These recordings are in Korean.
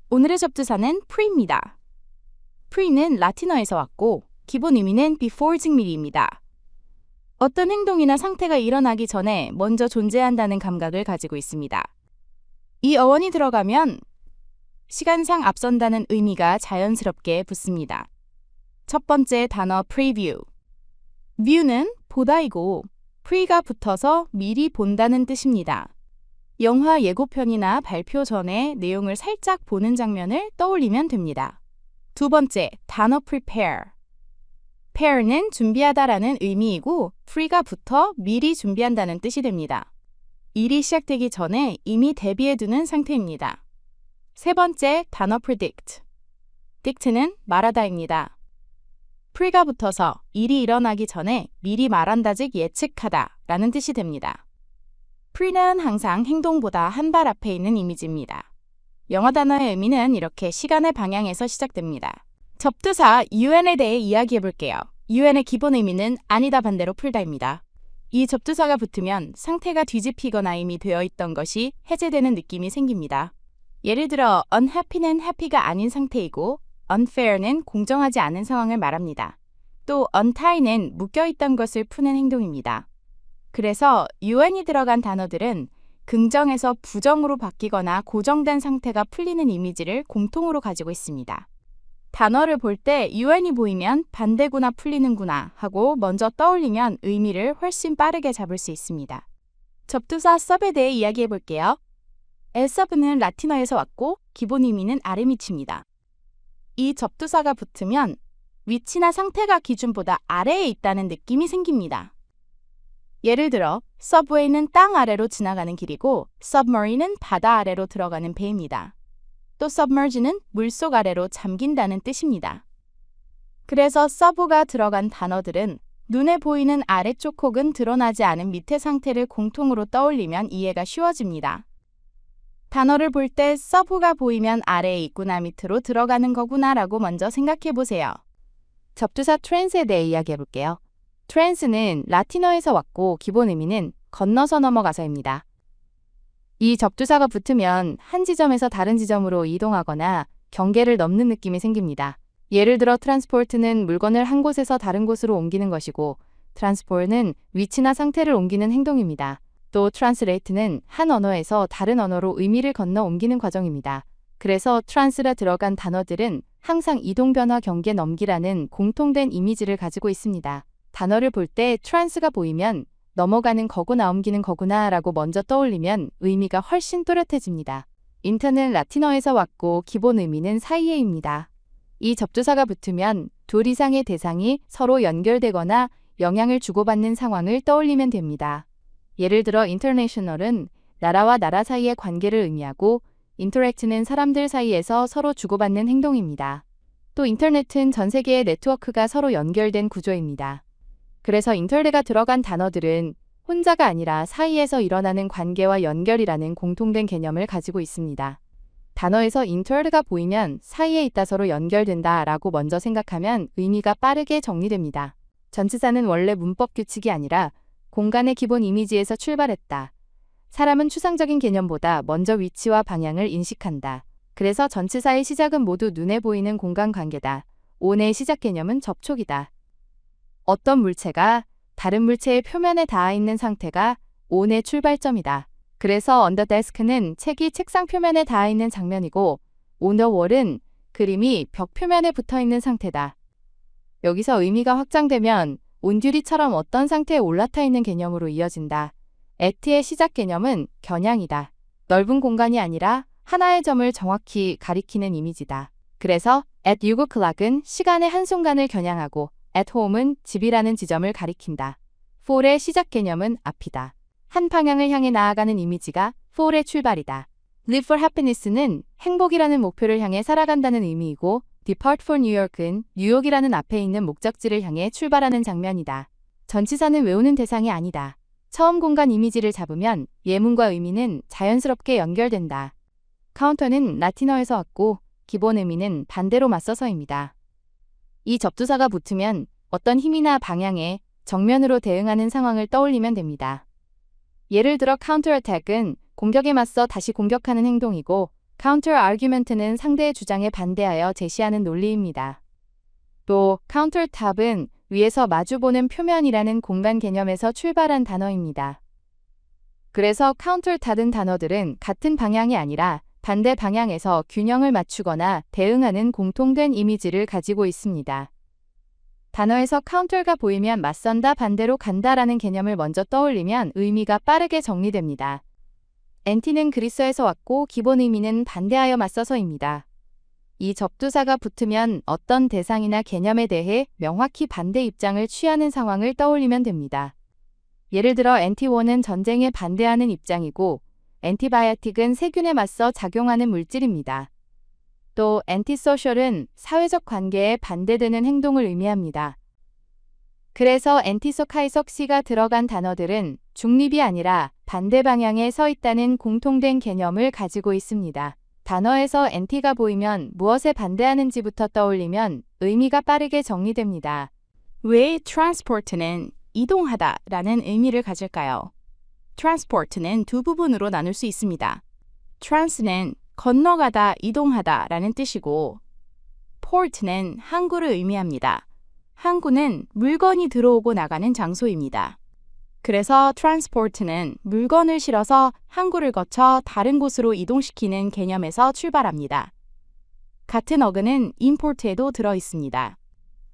오늘의 접두사는 pre입니다. pre는 라틴어에서 왔고 기본 의미는 before 증미리입니다. 어떤 행동이나 상태가 일어나기 전에 먼저 존재한다는 감각을 가지고 있습니다. 이 어원이 들어가면 시간상 앞선다는 의미가 자연스럽게 붙습니다. 첫 번째 단어 preview. view는 보다이고 pre가 붙어서 미리 본다는 뜻입니다. 영화 예고편이나 발표 전에 내용을 살짝 보는 장면을 떠올리면 됩니다. 두 번째, 단어 prepare. prepare는 준비하다라는 의미이고 pre가 붙어 미리 준비한다는 뜻이 됩니다. 일이 시작되기 전에 이미 대비해두는 상태입니다. 세 번째, 단어 predict. predict는 말하다입니다. pre가 붙어서 일이 일어나기 전에 미리 말한다 즉 예측하다 라는 뜻이 됩니다. pre는 항상 행동보다 한 발 앞에 있는 이미지입니다. 영어 단어의 의미는 이렇게 시간의 방향에서 시작됩니다. 접두사 un에 대해 이야기해 볼게요. un의 기본 의미는 아니다 반대로 풀다입니다. 이 접두사가 붙으면 상태가 뒤집히거나 이미 되어 있던 것이 해제되는 느낌이 생깁니다. 예를 들어 unhappy는 happy가 아닌 상태이고 unfair는 공정하지 않은 상황을 말합니다. 또 untie는 묶여있던 것을 푸는 행동입니다. 그래서 un이 들어간 단어들은 긍정에서 부정으로 바뀌거나 고정된 상태가 풀리는 이미지를 공통으로 가지고 있습니다. 단어를 볼 때 un이 보이면 반대구나 풀리는구나 하고 먼저 떠올리면 의미를 훨씬 빠르게 잡을 수 있습니다. 접두사 sub에 대해 이야기해 볼게요. sub는 라틴어에서 왔고 기본 의미는 아래 밑입니다. 이 접두사가 붙으면 위치나 상태가 기준보다 아래에 있다는 느낌이 생깁니다. 예를 들어 subway는 땅 아래로 지나가는 길이고 submarine은 바다 아래로 들어가는 배입니다. 또 submerge는 물속 아래로 잠긴다는 뜻입니다. 그래서 sub가 들어간 단어들은 눈에 보이는 아래쪽 혹은 드러나지 않은 밑의 상태를 공통으로 떠올리면 이해가 쉬워집니다. 단어를 볼 때 sub가 보이면 아래에 있구나 밑으로 들어가는 거구나 라고 먼저 생각해 보세요. 접두사 trans에 대해 이야기해 볼게요. trans는 라틴어에서 왔고 기본 의미는 건너서 넘어가서입니다. 이 접두사가 붙으면 한 지점에서 다른 지점으로 이동하거나 경계를 넘는 느낌이 생깁니다. 예를 들어 transport는 물건을 한 곳에서 다른 곳으로 옮기는 것이고 transport는 위치나 상태를 옮기는 행동입니다. 또 translate는 한 언어에서 다른 언어로 의미를 건너 옮기는 과정입니다. 그래서 trans가 들어간 단어들은 항상 이동 변화 경계 넘기라는 공통된 이미지를 가지고 있습니다. 단어를 볼 때 trans가 보이면 넘어가는 거구나 옮기는 거구나 라고 먼저 떠올리면 의미가 훨씬 또렷해집니다. inter는 라틴어에서 왔고 기본 의미는 사이에입니다. 이 접두사가 붙으면 둘 이상의 대상이 서로 연결되거나 영향을 주고받는 상황을 떠올리면 됩니다. 예를 들어 international은 나라와 나라 사이의 관계를 의미하고 interact는 사람들 사이에서 서로 주고받는 행동입니다. 또 인터넷은 전 세계의 네트워크가 서로 연결된 구조입니다. 그래서 인터넷가 들어간 단어들은 혼자가 아니라 사이에서 일어나는 관계와 연결이라는 공통된 개념을 가지고 있습니다. 단어에서 인터넷가 보이면 사이에 있다 서로 연결된다 라고 먼저 생각하면 의미가 빠르게 정리됩니다. 전치사는 원래 문법 규칙이 아니라 공간의 기본 이미지에서 출발했다. 사람은 추상적인 개념보다 먼저 위치와 방향을 인식한다. 그래서 전치사의 시작은 모두 눈에 보이는 공간 관계다. on의 시작 개념은 접촉이다. 어떤 물체가 다른 물체의 표면에 닿아 있는 상태가 on의 출발점이다. 그래서 on the desk는 책이 책상 표면에 닿아 있는 장면이고 on the wall은 그림이 벽 표면에 붙어 있는 상태다. 여기서 의미가 확장되면 온듀리처럼 어떤 상태에 올라타 있는 개념으로 이어진다. at의 시작 개념은 겨냥이다. 넓은 공간이 아니라 하나의 점을 정확히 가리키는 이미지다. 그래서 at 6 o'clock은 시간의 한순간을 겨냥하고 at home은 집이라는 지점을 가리킨다. for의 시작 개념은 앞이다. 한 방향을 향해 나아가는 이미지가 for의 출발이다. live for happiness는 행복이라는 목표를 향해 살아간다는 의미이고 depart for New York은 뉴욕이라는 앞에 있는 목적지를 향해 출발하는 장면이다. 전치사는 외우는 대상이 아니다. 처음 공간 이미지를 잡으면 예문과 의미는 자연스럽게 연결된다. counter는 라틴어에서 왔고 기본 의미는 반대로 맞서서입니다. 이 접두사가 붙으면 어떤 힘이나 방향에 정면으로 대응하는 상황을 떠올리면 됩니다. 예를 들어 counterattack은 공격에 맞서 다시 공격하는 행동이고 counter argument는 상대의 주장에 반대하여 제시하는 논리입니다. 또 countertop은 위에서 마주보는 표면이라는 공간 개념에서 출발한 단어입니다. 그래서 countertop은 단어들은 같은 방향이 아니라 반대 방향에서 균형을 맞추거나 대응하는 공통된 이미지를 가지고 있습니다. 단어에서 counter가 보이면 맞선다, 반대로 간다라는 개념을 먼저 떠올리면 의미가 빠르게 정리됩니다. anti는 그리스어에서 왔고 기본 의미는 반대하여 맞서서입니다. 이 접두사가 붙으면 어떤 대상이나 개념에 대해 명확히 반대 입장을 취하는 상황을 떠올리면 됩니다. 예를 들어 anti-war는 전쟁에 반대하는 입장이고 antibiotic은 세균에 맞서 작용하는 물질입니다. 또 antisocial은 사회적 관계에 반대되는 행동을 의미합니다. 그래서 anti석, 하이석, c가 들어간 단어들은 중립이 아니라 반대 방향에 서 있다는 공통된 개념을 가지고 있습니다. 단어에서 anti가 보이면 무엇에 반대하는지부터 떠올리면 의미가 빠르게 정리됩니다. 왜 transport는 이동하다 라는 의미를 가질까요? transport는 두 부분으로 나눌 수 있습니다. trans는 건너가다, 이동하다 라는 뜻이고 port는 항구를 의미합니다. 항구는 물건이 들어오고 나가는 장소입니다. 그래서 transport는 물건을 실어서 항구를 거쳐 다른 곳으로 이동시키는 개념에서 출발합니다. 같은 어근은 import에도 들어 있습니다.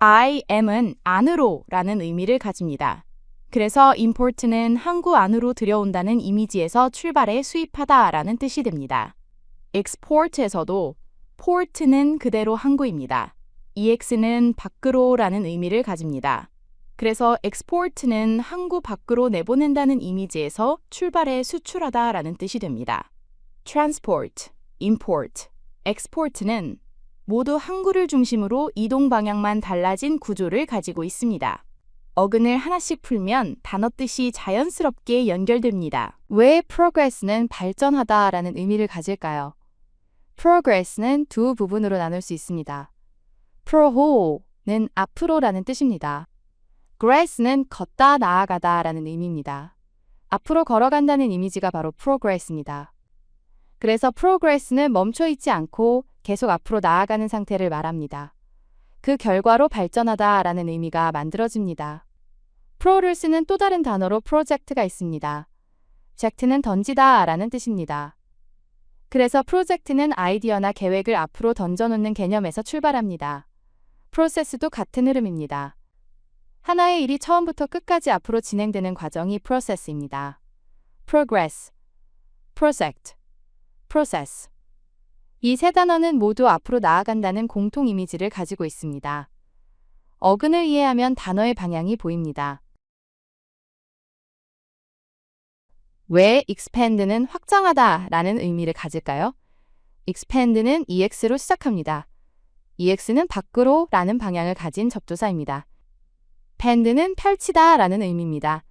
I am은 안으로 라는 의미를 가집니다. 그래서 import는 항구 안으로 들여온다는 이미지에서 출발해 수입하다 라는 뜻이 됩니다. export에서도 port는 그대로 항구입니다. ex는 밖으로 라는 의미를 가집니다. 그래서 export는 항구 밖으로 내보낸다는 이미지에서 출발해 수출하다 라는 뜻이 됩니다. transport, import, export는 모두 항구를 중심으로 이동 방향만 달라진 구조를 가지고 있습니다. 어근을 하나씩 풀면 단어 뜻이 자연스럽게 연결됩니다. 왜 progress는 발전하다 라는 의미를 가질까요? progress는 두 부분으로 나눌 수 있습니다. pro호는 앞으로라는 뜻입니다. gress는 걷다, 나아가다 라는 의미입니다. 앞으로 걸어간다는 이미지가 바로 progress입니다. 그래서 progress는 멈춰있지 않고 계속 앞으로 나아가는 상태를 말합니다. 그 결과로 발전하다 라는 의미가 만들어집니다. pro를 쓰는 또 다른 단어로 project가 있습니다. 젝트는 던지다 라는 뜻입니다. 그래서 프로젝트는 아이디어나 계획을 앞으로 던져놓는 개념에서 출발합니다. 프로세스도 같은 흐름입니다. 하나의 일이 처음부터 끝까지 앞으로 진행되는 과정이 프로세스입니다. progress, project, process. 이 세 단어는 모두 앞으로 나아간다는 공통 이미지를 가지고 있습니다. 어근을 이해하면 단어의 방향이 보입니다. 왜 expand는 확장하다 라는 의미를 가질까요? expand는 ex로 시작합니다. ex는 밖으로 라는 방향을 가진 접두사입니다. expand는 펼치다 라는 의미입니다.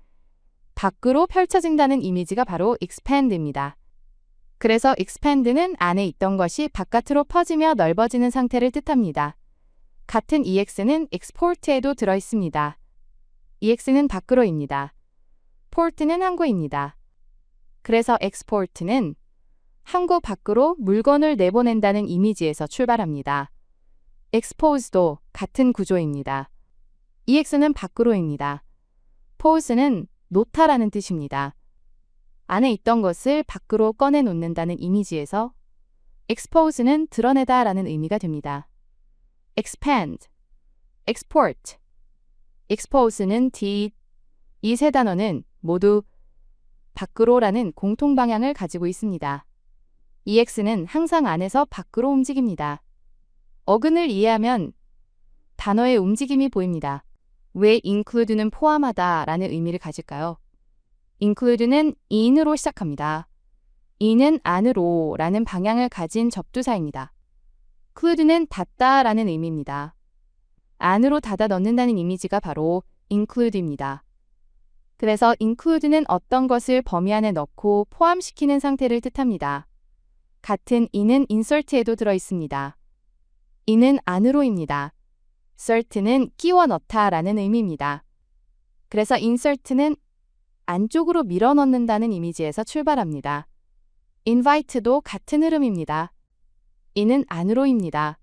밖으로 펼쳐진다는 이미지가 바로 expand입니다. 그래서 expand는 안에 있던 것이 바깥으로 퍼지며 넓어지는 상태를 뜻합니다. 같은 ex는 export에도 들어있습니다. ex는 밖으로입니다. port는 항구입니다. 그래서 export는 항구 밖으로 물건을 내보낸다는 이미지에서 출발합니다. expose도 같은 구조입니다. ex는 밖으로입니다. pose는 놓다라는 뜻입니다. 안에 있던 것을 밖으로 꺼내놓는다는 이미지에서 expose는 드러내다라는 의미가 됩니다. expand, export, expose는 d. 이 세 단어는 모두 밖으로라는 공통 방향을 가지고 있습니다. ex는 항상 안에서 밖으로 움직입니다. 어근을 이해하면 단어의 움직임이 보입니다. 왜 include는 포함하다 라는 의미를 가질까요? include는 in으로 시작합니다. in은 안으로 라는 방향을 가진 접두사입니다. include는 닫다 라는 의미입니다. 안으로 닫아 넣는다는 이미지가 바로 include입니다. 그래서 include는 어떤 것을 범위 안에 넣고 포함시키는 상태를 뜻합니다. 같은 in은 insert에도 들어있습니다. in은 안으로입니다. insert는 끼워 넣다 라는 의미입니다. 그래서 insert는 안쪽으로 밀어넣는다는 이미지에서 출발합니다. invite도 같은 흐름입니다. 이는 안으로입니다.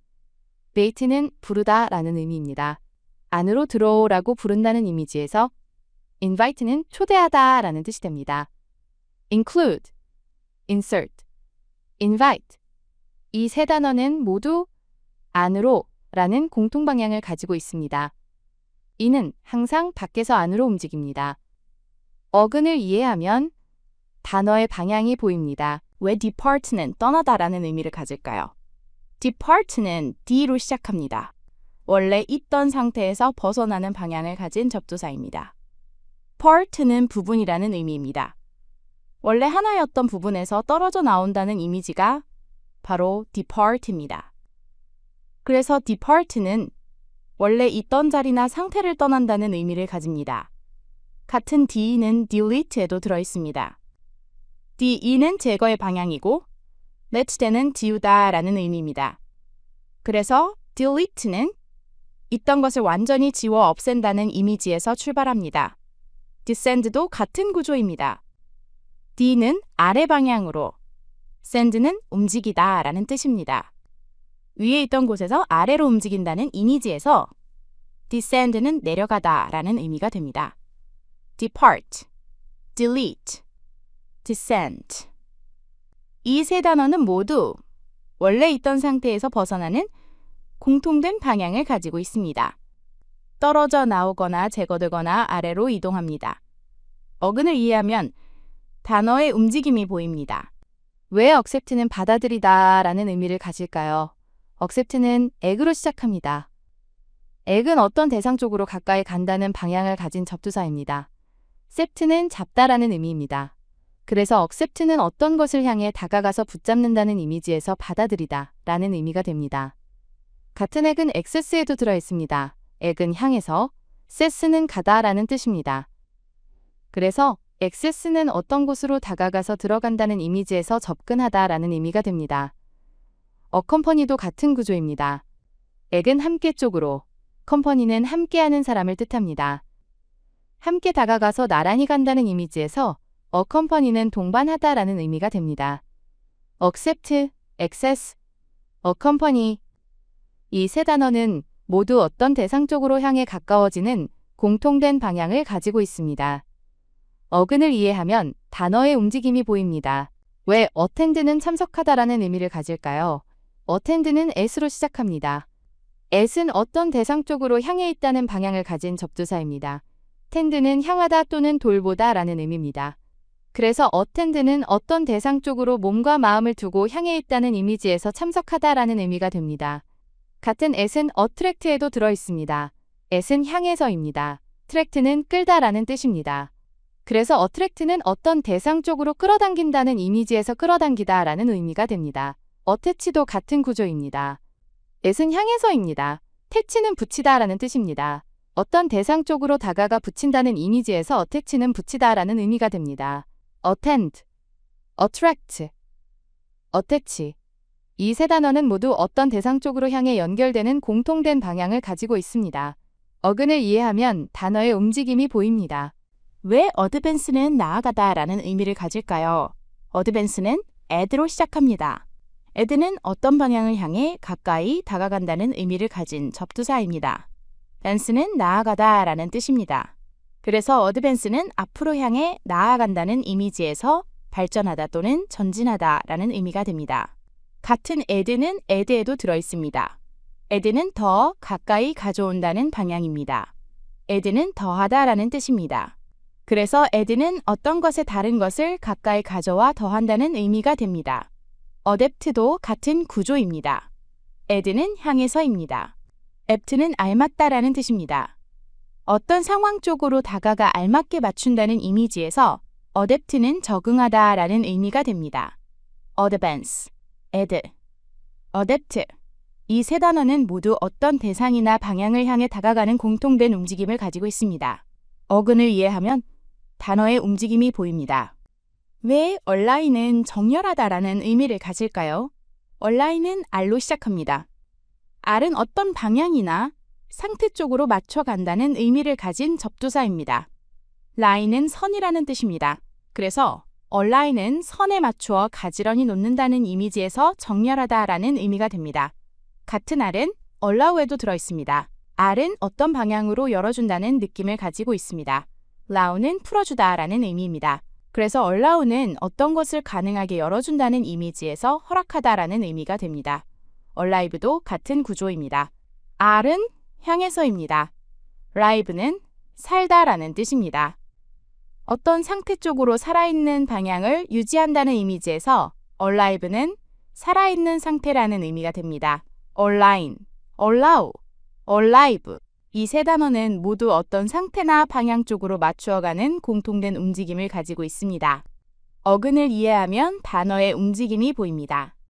bait는 부르다 라는 의미입니다. 안으로 들어오라고 부른다는 이미지에서 invite는 초대하다 라는 뜻이 됩니다. include, insert, invite 이 세 단어는 모두 안으로 라는 공통 방향을 가지고 있습니다. 이는 항상 밖에서 안으로 움직입니다. 어근을 이해하면 단어의 방향이 보입니다. 왜 depart는 떠나다라는 의미를 가질까요? depart는 D로 시작합니다. 원래 있던 상태에서 벗어나는 방향을 가진 접두사입니다. part는 부분이라는 의미입니다. 원래 하나였던 부분에서 떨어져 나온다는 이미지가 바로 depart입니다. 그래서 depart는 원래 있던 자리나 상태를 떠난다는 의미를 가집니다. 같은 D는 delete에도 들어있습니다. DE는 제거의 방향이고 let는 지우다 라는 의미입니다. 그래서 delete는 있던 것을 완전히 지워 없앤다는 이미지에서 출발합니다. descend도 같은 구조입니다. D는 아래 방향으로, send는 움직이다 라는 뜻입니다. 위에 있던 곳에서 아래로 움직인다는 이미지에서 descend는 내려가다 라는 의미가 됩니다. depart, delete, descend 이 세 단어는 모두 원래 있던 상태에서 벗어나는 공통된 방향을 가지고 있습니다. 떨어져 나오거나 제거되거나 아래로 이동합니다. 어근을 이해하면 단어의 움직임이 보입니다. 왜 accept는 받아들이다 라는 의미를 가질까요? accept는 ac으로 시작합니다. ac은 어떤 대상 쪽으로 가까이 간다는 방향을 가진 접두사입니다. accept는 잡다라는 의미입니다. 그래서 accept는 어떤 것을 향해 다가가서 붙잡는다는 이미지에서 받아들이다 라는 의미가 됩니다. 같은 ac은 access에도 들어있습니다. ac은 향해서, access는 가다 라는 뜻입니다. 그래서 access는 어떤 곳으로 다가가서 들어간다는 이미지에서 접근하다 라는 의미가 됩니다. accompany도 같은 구조입니다. ac은 함께 쪽으로, company는 함께하는 사람을 뜻합니다. 함께 다가가서 나란히 간다는 이미지에서 accompany는 동반하다 라는 의미가 됩니다. accept, access, accompany 이 세 단어는 모두 어떤 대상 쪽으로 향해 가까워지는 공통된 방향을 가지고 있습니다. 어근을 이해하면 단어의 움직임이 보입니다. 왜 attend는 참석하다라는 의미를 가질까요? attend는 at으로 시작합니다. at은 어떤 대상 쪽으로 향해 있다는 방향을 가진 접두사입니다. tend는 향하다 또는 돌보다 라는 의미입니다. 그래서 attend는 어떤 대상 쪽으로 몸과 마음을 두고 향해 있다는 이미지에서 참석하다 라는 의미가 됩니다. 같은 at은 attract에도 들어있습니다. at은 향해서입니다. attract는 끌다 라는 뜻입니다. 그래서 attract는 어떤 대상 쪽으로 끌어당긴다는 이미지에서 끌어당기다 라는 의미가 됩니다. attach도 같은 구조입니다. at은 향해서입니다. attach는 붙이다 라는 뜻입니다. 어떤 대상 쪽으로 다가가 붙인다는 이미지에서 attach는 붙이다 라는 의미가 됩니다. attend, attract, attach 이 세 단어는 모두 어떤 대상 쪽으로 향해 연결되는 공통된 방향을 가지고 있습니다. 어근을 이해하면 단어의 움직임이 보입니다. 왜 advance는 나아가다 라는 의미를 가질까요? advance는 add로 시작합니다. add는 어떤 방향을 향해 가까이 다가간다는 의미를 가진 접두사입니다. advance는 나아가다 라는 뜻입니다. 그래서 advance는 앞으로 향해 나아간다는 이미지에서 발전하다 또는 전진하다 라는 의미가 됩니다. 같은 add는 add에도 들어있습니다. add는 더 가까이 가져온다는 방향입니다. add는 더하다 라는 뜻입니다. 그래서 add는 어떤 것에 다른 것을 가까이 가져와 더한다는 의미가 됩니다. adapt도 같은 구조입니다. add는 향해서입니다. apt는 알맞다라는 뜻입니다. 어떤 상황 쪽으로 다가가 알맞게 맞춘다는 이미지에서 adapt는 적응하다라는 의미가 됩니다. advance, add, adapt 이 세 단어는 모두 어떤 대상이나 방향을 향해 다가가는 공통된 움직임을 가지고 있습니다. 어근을 이해하면 단어의 움직임이 보입니다. 왜 align은 정렬하다라는 의미를 가질까요? align은 R로 시작합니다. R은 어떤 방향이나 상태 쪽으로 맞춰간다는 의미를 가진 접두사입니다. line은 선이라는 뜻입니다. 그래서 align은 선에 맞추어 가지런히 놓는다는 이미지에서 정렬하다라는 의미가 됩니다. 같은 R은 allow에도 들어있습니다. R은 어떤 방향으로 열어준다는 느낌을 가지고 있습니다. allow는 풀어주다라는 의미입니다. 그래서 allow는 어떤 것을 가능하게 열어준다는 이미지에서 허락하다라는 의미가 됩니다. alive도 같은 구조입니다. R은 향해서입니다. live는 살다라는 뜻입니다. 어떤 상태 쪽으로 살아있는 방향을 유지한다는 이미지에서 alive는 살아있는 상태라는 의미가 됩니다. align, allow, alive 이 세 단어는 모두 어떤 상태나 방향 쪽으로 맞추어가는 공통된 움직임을 가지고 있습니다. 어근을 이해하면 단어의 움직임이 보입니다.